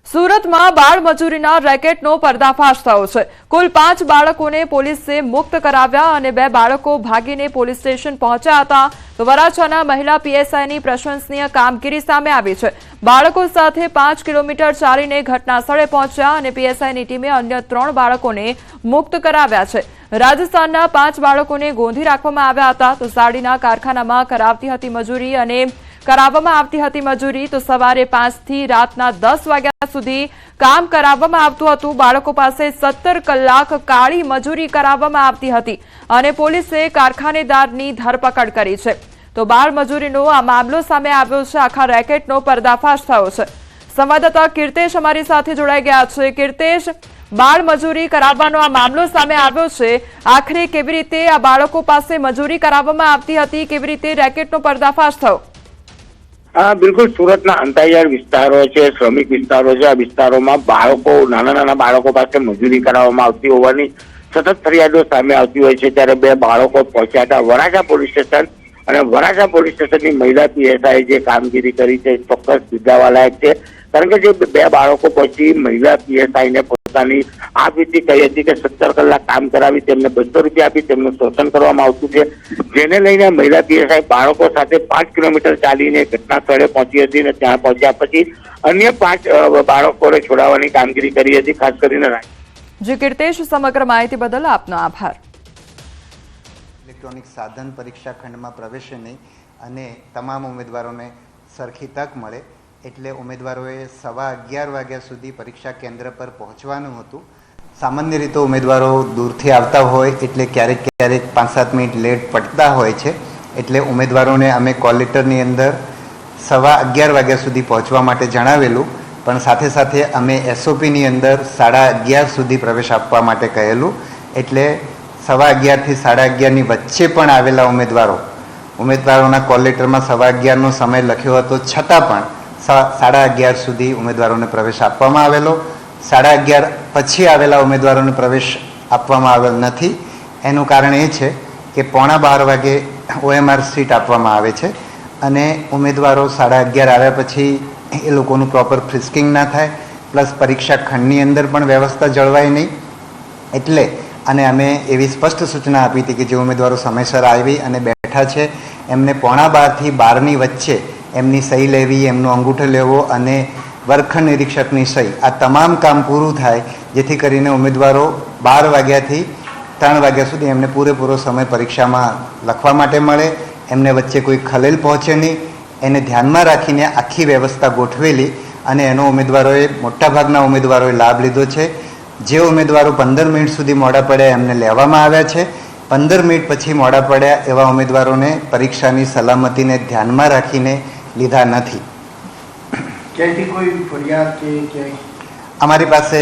સુરતમાં બાળ મજૂરીના રેકેટનો પર્દાફાશ થયો છે। કુલ 5 બાળકોને પોલીસે મુક્ત કરાવ્યા અને 2 બાળકો ભાગીને પોલીસ સ્ટેશન પહોંચ્યા હતા। તો વરાછાના મહિલા પીએસઆઈની પ્રશંસનીય કામગીરી સામે આવી છે। બાળકો સાથે 5 કિલોમીટર ચાલીને ઘટના સ્થળે પહોંચ્યા અને પીએસઆઈની ટીમે અન્ય 3 બાળકોને મુક્ત કરાવ્યા છે। રાજસ્થાનના 5 બાળકોને ગોંધી રાખવામાં આવ્યા હતા। તો સાડીના કારખાનામાં કરાવવામાં આવતી હતી મજૂરી। તો સવારે 5 થી રાતના 10 વાગ્યા સુધી કામ કરાવવામાં આવતું હતું। બાળકો પાસે 17 કલાક કાળી મજૂરી કરાવવામાં આવતી હતી અને પોલીસે કારખાનેદારની ધરપકડ કરી છે। તો બાળ મજૂરીનો આ મામલો સામે આવ્યો છે। આખા રેકેટનો પર્દાફાશ થયો છે। સંવાદદાતા કીર્તેશ અમારી સાથે જોડાઈ ગયા છે। કીર્તેશ, બાળ મજૂરી કરાવવાનો આ મામલો સામે આવ્યો છે। આખરે કેવી રીતે આ બાળકો પાસે મજૂરી કરાવવામાં આવતી હતી, કેવી રીતે રેકેટનો પર્દાફાશ થયો? બિલકુલ, સુરતના અંતરિયાળ વિસ્તારો છે, શ્રમિક વિસ્તારો છે। આ વિસ્તારોમાં નાના બાળકો પાસે મજૂરી કરાવવામાં આવતી હોવાની સતત ફરિયાદો સામે આવતી હોય છે। ત્યારે 2 બાળકો પહોંચ્યા હતા વરાછા પોલીસ સ્ટેશન અને વરાછા પોલીસ સ્ટેશનની મહિલા પીએસઆઈ જે કામગીરી કરી છે ચોક્કસ બિરદાવવા લાયક છે। કારણ કે જે 2 બાળકો પછી મહિલા પીએસઆઈને પોતાની આ વીતી કહી હતી કે 17 કલાક કામ કરાવી તેમને 200 રૂપિયા આપી તેમનું શોષણ કરવામાં આવતું છે, જેને લઈને મહિલા પીએસઆઈ બાળકો સાથે 5 કિલોમીટર ચાલીને ઘટના સ્થળે પહોંચી હતી અને ત્યાં પહોંચ્યા પછી અન્ય 5 બાળકોને છોડાવવાની કામગીરી કરી હતી। ખાસ કરીને જી કીર્તેશ, સમગ્ર માહિતી બદલ આપનો આભાર। ઇલેક્ટ્રોનિક સાધન પરીક્ષા ખંડમાં પ્રવેશે નહીં અને તમામ ઉમેદવારોને સરખી તક મળે એટલે ઉમેદવારોએ 11:15 વાગ્યા સુધી પરીક્ષા કેન્દ્ર પર પહોંચવાનું હતું। સામાન્ય રીતે ઉમેદવારો દૂરથી આવતા હોય એટલે ક્યારેક 5-7 મિનિટ લેટ પડતા હોય છે, એટલે ઉમેદવારોને અમે કોલ લેટરની અંદર 11:15 વાગ્યા સુધી પહોંચવા માટે જણાવેલું, પણ સાથે સાથે અમે એસઓપીની અંદર 11:30 સુધી પ્રવેશ આપવા માટે કહેલું। એટલે 11:15 થી 11:30ની વચ્ચે પણ આવેલા ઉમેદવારોના કોલ લેટરમાં 11:15નો સમય લખ્યો હતો, છતાં પણ 11:30 સુધી ઉમેદવારોને પ્રવેશ આપવામાં આવેલો। 11:30 પછી આવેલા ઉમેદવારોને પ્રવેશ આપવામાં આવેલ નથી। એનું કારણ એ છે કે 11:15 વાગે OMR સીટ આપવામાં આવે છે અને ઉમેદવારો 11:30 આવ્યા પછી એ લોકોનું પ્રોપર ફ્રિસ્કિંગ ના થાય, પ્લસ પરીક્ષા ખંડની અંદર પણ વ્યવસ્થા જળવાય નહીં। એટલે અને અમે એવી સ્પષ્ટ સૂચના આપી હતી કે જે ઉમેદવારો સમયસર આવી અને બેઠા છે એમને 11:15 થી 12ની વચ્ચે એમની સહી લેવી, એમનો અંગૂઠો લેવો અને વર્ગખંડ નિરીક્ષકની સહી, આ તમામ કામ પૂરું થાય જેથી કરીને ઉમેદવારો 12 વાગ્યાથી 3 વાગ્યા સુધી એમને પૂરેપૂરો સમય પરીક્ષામાં લખવા માટે મળે, એમને વચ્ચે કોઈ ખલેલ પહોંચે નહીં, એને ધ્યાનમાં રાખીને આખી વ્યવસ્થા ગોઠવેલી અને એનો મોટાભાગના ઉમેદવારોએ લાભ લીધો છે। જે ઉમેદવારો 15 મિનિટ સુધી મોડા પડ્યા એમને લેવામાં આવ્યા છે। 15 મિનિટ પછી મોડા પડ્યા એવા ઉમેદવારોને પરીક્ષાની સલામતીને ધ્યાનમાં રાખીને લીધા નથી। અમારી પાસે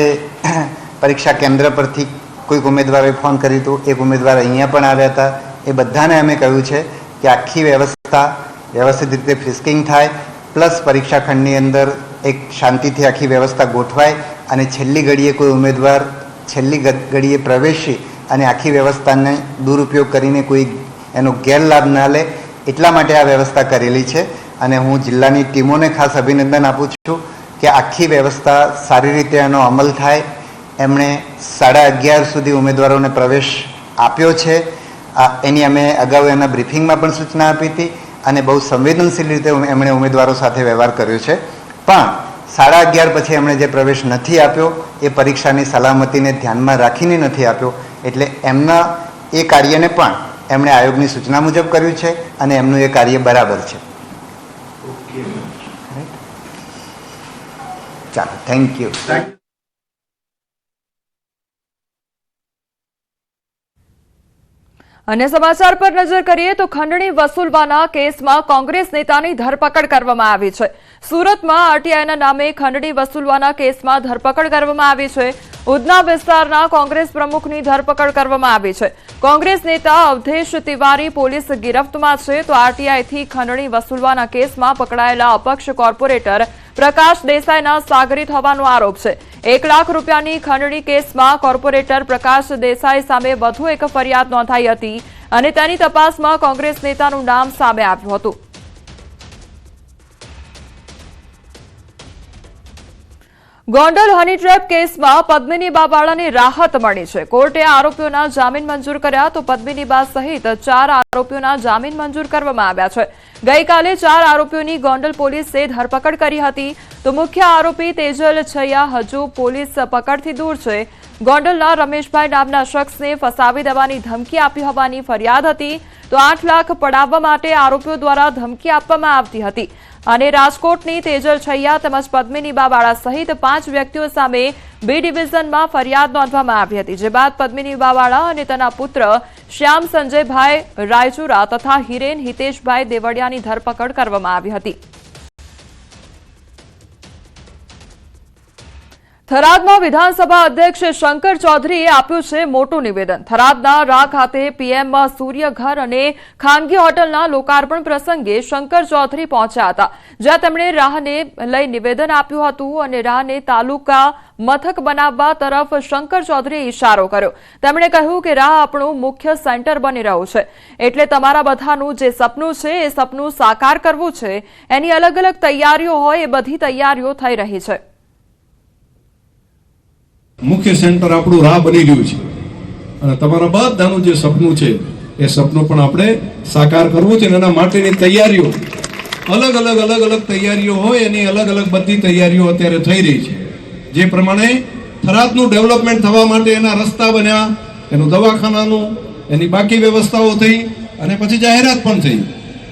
પરીક્ષા કેન્દ્ર પરથી કોઈક ઉમેદવારોએ ફોન કર્યું હતું, એક ઉમેદવાર અહીંયા પણ આવ્યા હતા। એ બધાને અમે કહ્યું છે કે આખી વ્યવસ્થા વ્યવસ્થિત રીતે ફ્રિસ્કિંગ થાય, પ્લસ પરીક્ષા ખંડની અંદર એક શાંતિથી આખી વ્યવસ્થા ગોઠવાય અને છેલ્લી ઘડીએ કોઈ ઉમેદવાર છેલ્લી ઘડીએ પ્રવેશી અને આખી વ્યવસ્થાને દુરુપયોગ કરીને કોઈ એનો ગેરલાભ ના લે એટલા માટે આ વ્યવસ્થા કરેલી છે। અને હું જિલ્લાની ટીમોને ખાસ અભિનંદન આપું છું કે આખી વ્યવસ્થા સારી રીતે એનો અમલ થાય। એમણે 11:30 સુધી ઉમેદવારોને પ્રવેશ આપ્યો છે। એની અમે અગાઉ એના બ્રીફિંગમાં પણ સૂચના આપી હતી અને બહુ સંવેદનશીલ રીતે એમણે ઉમેદવારો સાથે વ્યવહાર કર્યો છે, પણ 11:30 પછી એમણે જે પ્રવેશ નથી આપ્યો એ પરીક્ષાની સલામતીને ધ્યાનમાં રાખીને નથી આપ્યો, એટલે એમના એ કાર્યને પણ એમણે આયોગની સૂચના મુજબ કર્યું છે અને એમનું એ કાર્ય બરાબર છે। ચાલો, થેન્ક યુ। अन्य समाचार पर नजर करिए तो खंडणी वसूलवाना केसमां कांग्रेस नेतानी धरपकड़ करवामां आवी छे। सूरतमां आरटीआईना नामे खंडणी वसूलवाना केसमां धरपकड़ करवामां आवी छे। उधना विस्ताરના कांग्रेस प्रमुखनी धरपकड़ करवामां आवी छे। कांग्रेस नेता अवधेश तिवारी पोलीस गिरफ्तमां छे। तो आरटीआईथी खंडणी वसूलवाना केसमां पकड़ाયેલા अपक्ष कोर्पोरेटर प्रकाश देसाईना सागरीत होવાનો आरोप छे। 1 लाख રૂપિયાની ખંડણી કેસમાં કોર્પોરેટર પ્રકાશ દેસાઈ સામે વધુ એક ફરિયાદ નોંધાઈ હતી અને તેની તપાસમાં કોંગ્રેસ નેતાનું નામ સામે આવ્યું હતું। ગોંડલ હની ટ્રેપ કેસમાં પદ્મિની બાવાળાને રાહત મળી છે. કોર્ટે આરોપીઓના જામીન મંજૂર કર્યા તો પદ્મિની બા સહિત 4 આરોપીઓના જામીન મંજૂર કરવામાં આવ્યા છે. ગઈકાલે 4 આરોપીઓની ગોંડલ પોલીસે ધરપકડ કરી હતી તો મુખ્ય આરોપી તેજલ છૈયા હજુ પોલીસ પકડથી દૂર છે. ગોંડલના રમેશભાઈ નામના શખ્સને ફસાવી દેવાની ધમકી આપી હોવાની ફરિયાદ હતી તો 8 લાખ પડાવવા માટે આરોપીઓ દ્વારા ધમકી આપવામાં આવતી હતી અને રાજકોટની તેજલ છૈયા તેમજ પદ્મિની બાવાળા સહિત 5 વ્યક્તિઓ સામે B ડિવિઝનમાં ફરિયાદ નોંધવામાં આવી હતી. જે બાદ પદ્મિની બાવાળા અને તેના પુત્ર શ્યામ સંજયભાઈ રાયચુરા તથા હિરેન હિતેશભાઈ દેવડિયાની ધરપકડ કરવામાં આવી હતી. થરાદમાં વિધાનસભા અધ્યક્ષ શંકર ચૌધરીએ આપ્યું છે મોટું નિવેદન. થરાદના રા ખાતે પીએમ સૂર્યઘર અને ખાનગી હોટલના લોકાર્પણ પ્રસંગે શંકર ચૌધરી પહોંચ્યા હતા, જ્યાં તેમણે રાહને લઈ નિવેદન આપ્યું હતું અને રાહને તાલુકા મથક બનાવવા તરફ શંકર ચૌધરીએ ઇશારો કર્યો. તેમણે કહ્યું કે રાહ આપણું મુખ્ય સેન્ટર બની રહ્યું છે, એટલે તમારા બધાનું જે સપનું છે એ સપનું સાકાર કરવું છે. એની અલગ અલગ તૈયારીઓ હોય એ બધી તૈયારીઓ થઈ રહી છે. મુખ્ય સેન્ટર આપણું રાહ બની રહ્યું છે અને તમારા બધાનું જે સપનું છે એ સપનું પણ આપણે સાકાર કરવું છે. એના માટેની તૈયારીઓ અલગ અલગ તૈયારીઓ હોય એની અલગ અલગ બધી તૈયારીઓ અત્યારે થઈ રહી છે. જે પ્રમાણે થરાદનું ડેવલપમેન્ટ થવા માટે એના રસ્તા બન્યા, એનું દવાખાનાનું, એની બાકી વ્યવસ્થાઓ થઈ અને પછી જાહેરાત પણ થઈ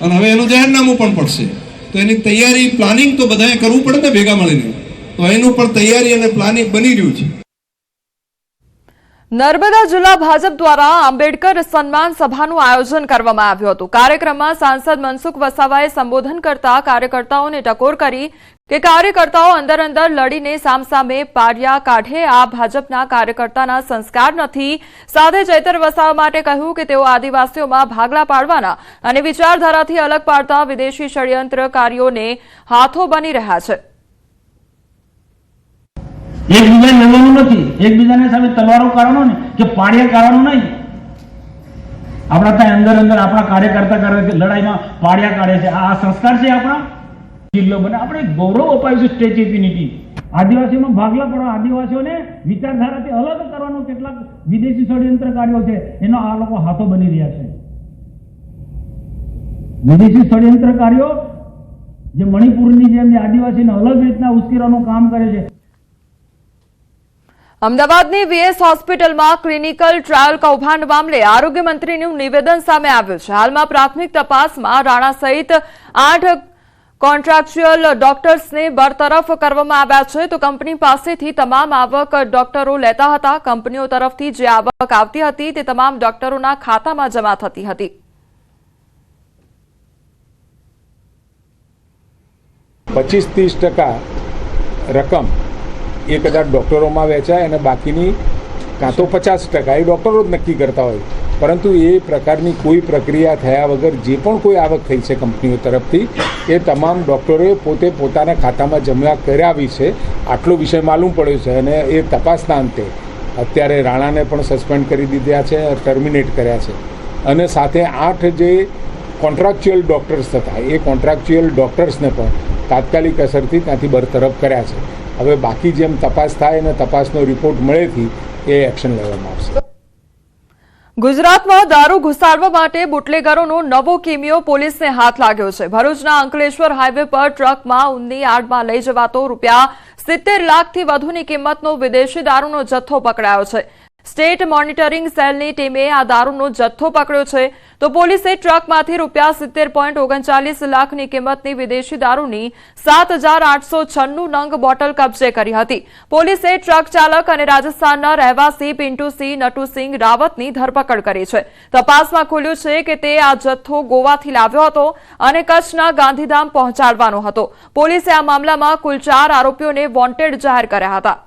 અને હવે એનું જાહેરનામું પણ પડશે. તો એની તૈયારી પ્લાનિંગ તો બધાએ કરવું પડે ને ભેગા મળીને. તો એનું પણ તૈયારી અને પ્લાનિંગ બની રહ્યું છે. નર્મદા જિલ્લા ભાજપ દ્વારા આંબેડકર સન્માન સભાનું આયોજન કરવામાં આવ્યું હતું. કાર્યક્રમમાં સાંસદ મનસુખ વસાવાએ સંબોધન કરતા કાર્યકર્તાઓને ટકોર કરી કે કાર્યકર્તાઓ અંદર લડીને સામસામે પાડ્યા કાઢે આ ભાજપના કાર્યકર્તાના સંસ્કાર નથી. સાથે ચૈતર વસાવા માટે કહ્યું કે તેઓ આદિવાસીઓમાં ભાગલા પાડવાના અને વિચારધારાથી અલગ પાડતા વિદેશી ષડયંત્રકારીઓને હાથો બની રહ્યા છે. એકબીજાને લડવાનું નથી, એકબીજાને સામે તલવારો કાઢવાનો ને કે પાડિયા કાઢવાનું નહીં. આપણા ત્યાં અંદર આપણા કાર્યકર્તા લડાઈમાં પાડિયા કાઢે છે. આ સંસ્કાર છે આપણા. જિલ્લો બને આપણે ગૌરવ અપાયું છે સ્ટેચ્યુ ઓફ યુનિટી. આદિવાસીઓમાં ભાગલા પડવા, આદિવાસીઓને વિચારધારાથી અલગ કરવાનો કેટલાક વિદેશી ષડયંત્રકારીઓ છે એનો આ લોકો હાથો બની રહ્યા છે. વિદેશી ષડયંત્રકારીઓ જે મણિપુરની જેમ આદિવાસીને અલગ રીતના ઉશ્કેરવાનું કામ કરે છે. અમદાવાદની વીએસ હોસ્પિટલમાં ક્લિનિકલ ટ્રાયલ કૌભાંડ મામલે આરોગ્ય મંત્રીનું નિવેદન સામે આવ્યું છે. હાલમાં પ્રાથમિક તપાસમાં રાણા સહિત 8 કોન્ટ્રાક્ચ્યુઅલ ડોક્ટર્સને બરતરફ કરવામાં આવ્યા છે. તો કંપની પાસેથી તમામ આવક ડોક્ટરો લેતા હતા. કંપનીઓ તરફથી જે આવક આવતી હતી તે તમામ ડોક્ટરોના ખાતામાં જમા થતી હતી. %25-30% રકમ એ કદાચ ડૉક્ટરોમાં વેચાય અને બાકીની કાં તો 50% એ ડૉક્ટરો જ નક્કી કરતા હોય. પરંતુ એ પ્રકારની કોઈ પ્રક્રિયા થયા વગર જે પણ કોઈ આવક થઈ છે કંપનીઓ તરફથી એ તમામ ડૉક્ટરોએ પોતે પોતાના ખાતામાં જમા કરાવી છે. આટલો વિષય માલુમ પડ્યો છે અને એ તપાસના અંતે અત્યારે રાણાને પણ સસ્પેન્ડ કરી દીધા છે, ટર્મિનેટ કર્યા છે અને સાથે 8 જે કોન્ટ્રાક્ચ્યુઅલ ડૉક્ટર્સ હતા એ કોન્ટ્રાક્ચ્યુઅલ ડૉક્ટર્સને પણ તાત્કાલિક અસરથી ત્યાંથી બરતરફ કર્યા છે. હવે બાકી જેમ તપાસ થાય અને તપાસનો રિપોર્ટ મળેથી એ એક્શન લેવામાં આવશે. ગુજરાતમાં દારૂ ઘુસાડવા માટે બુટલેગરોનો નવો કિમિયો પોલીસને હાથ લાગ્યો છે. ભરૂચના અંકલેશ્વર હાઈવે પર ટ્રકમાં ઊનની આડમાં લઈ જવાતો ₹70 લાખથી વધુની કિંમતનો વિદેશી દારૂનો જથ્થો પકડાયો છે. સ્ટેટ મોનિટરિંગ સેલની ટીમે આ દારૂનો જથ્થો પકડ્યો છે. તો પોલીસે ટ્રકમાંથી ₹70.39 લાખની કિંમતની વિદેશી દારૂની 7,896 નંગ બોટલ કબજે કરી હતી. પોલીસે ટ્રક ચાલક અને રાજસ્થાનના રહેવાસી પિન્ટુસિંહ નટુસિંહ રાવતની ધરપકડ કરી છે. તપાસમાં ખુલ્યું છે કે તે આ જથ્થો ગોવાથી લાવ્યો હતો અને કચ્છના ગાંધીધામ પહોંચાડવાનો હતો. પોલીસે આ મામલામાં કુલ 4 આરોપીઓને વોન્ટેડ જાહેર કર્યા હતા.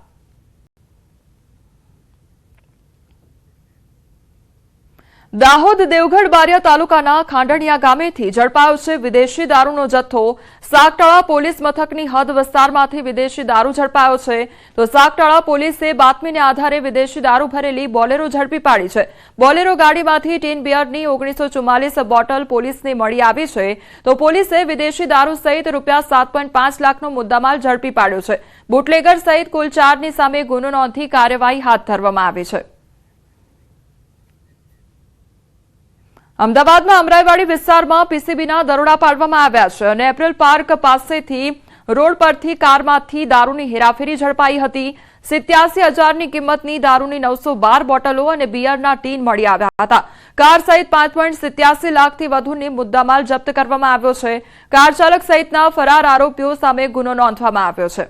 દાહોદ દેવગઢ બારિયા તાલુકાના ખાંડણિયા ગામેથી ઝડપાયો છે વિદેશી દારૂનો જથ્થો। સાગટાળા પોલીસ મથકની હદ વિસ્તારમાંથી વિદેશી દારૂ ઝડપાયો છે તો સાગટાળા પોલીસે બાતમીને આધારે વિદેશી દારૂ ભરેલી બોલેરો ઝડપી પાડી છે। બોલેરો ગાડીમાંથી ટીન બિયરની 1944 બોટલ પોલીસને મળી આવી છે તો પોલીસે વિદેશી દારૂ સહિત રૂપિયા 7.5 લાખનો મુદ્દામાલ ઝડપી પાડ્યો છે। બુટલેગર સહિત કુલ 4ની સામે ગુનો નોંધી કાર્યવાહી હાથ ધરવામાં આવી છે। અમદાવાદમાં અમરાઈવાડી વિસ્તારમાં પીસીબીના દરોડા પાડવામાં આવ્યા છે અને એપ્રિલ પાર્ક પાસેથી રોડ પરથી કારમાંથી દારૂની હેરાફેરી ઝડપાઈ હતી। 87,000ની કિંમતની દારૂની 912 બોટલો અને બિયરના ટીન મળી આવ્યા હતા। કાર સહિત 5.87 લાખથી વધુની મુદ્દામાલ જપ્ત કરવામાં આવ્યો છે। કાર ચાલક સહિતના ફરાર આરોપીઓ સામે ગુનો નોંધવામાં આવ્યો છે।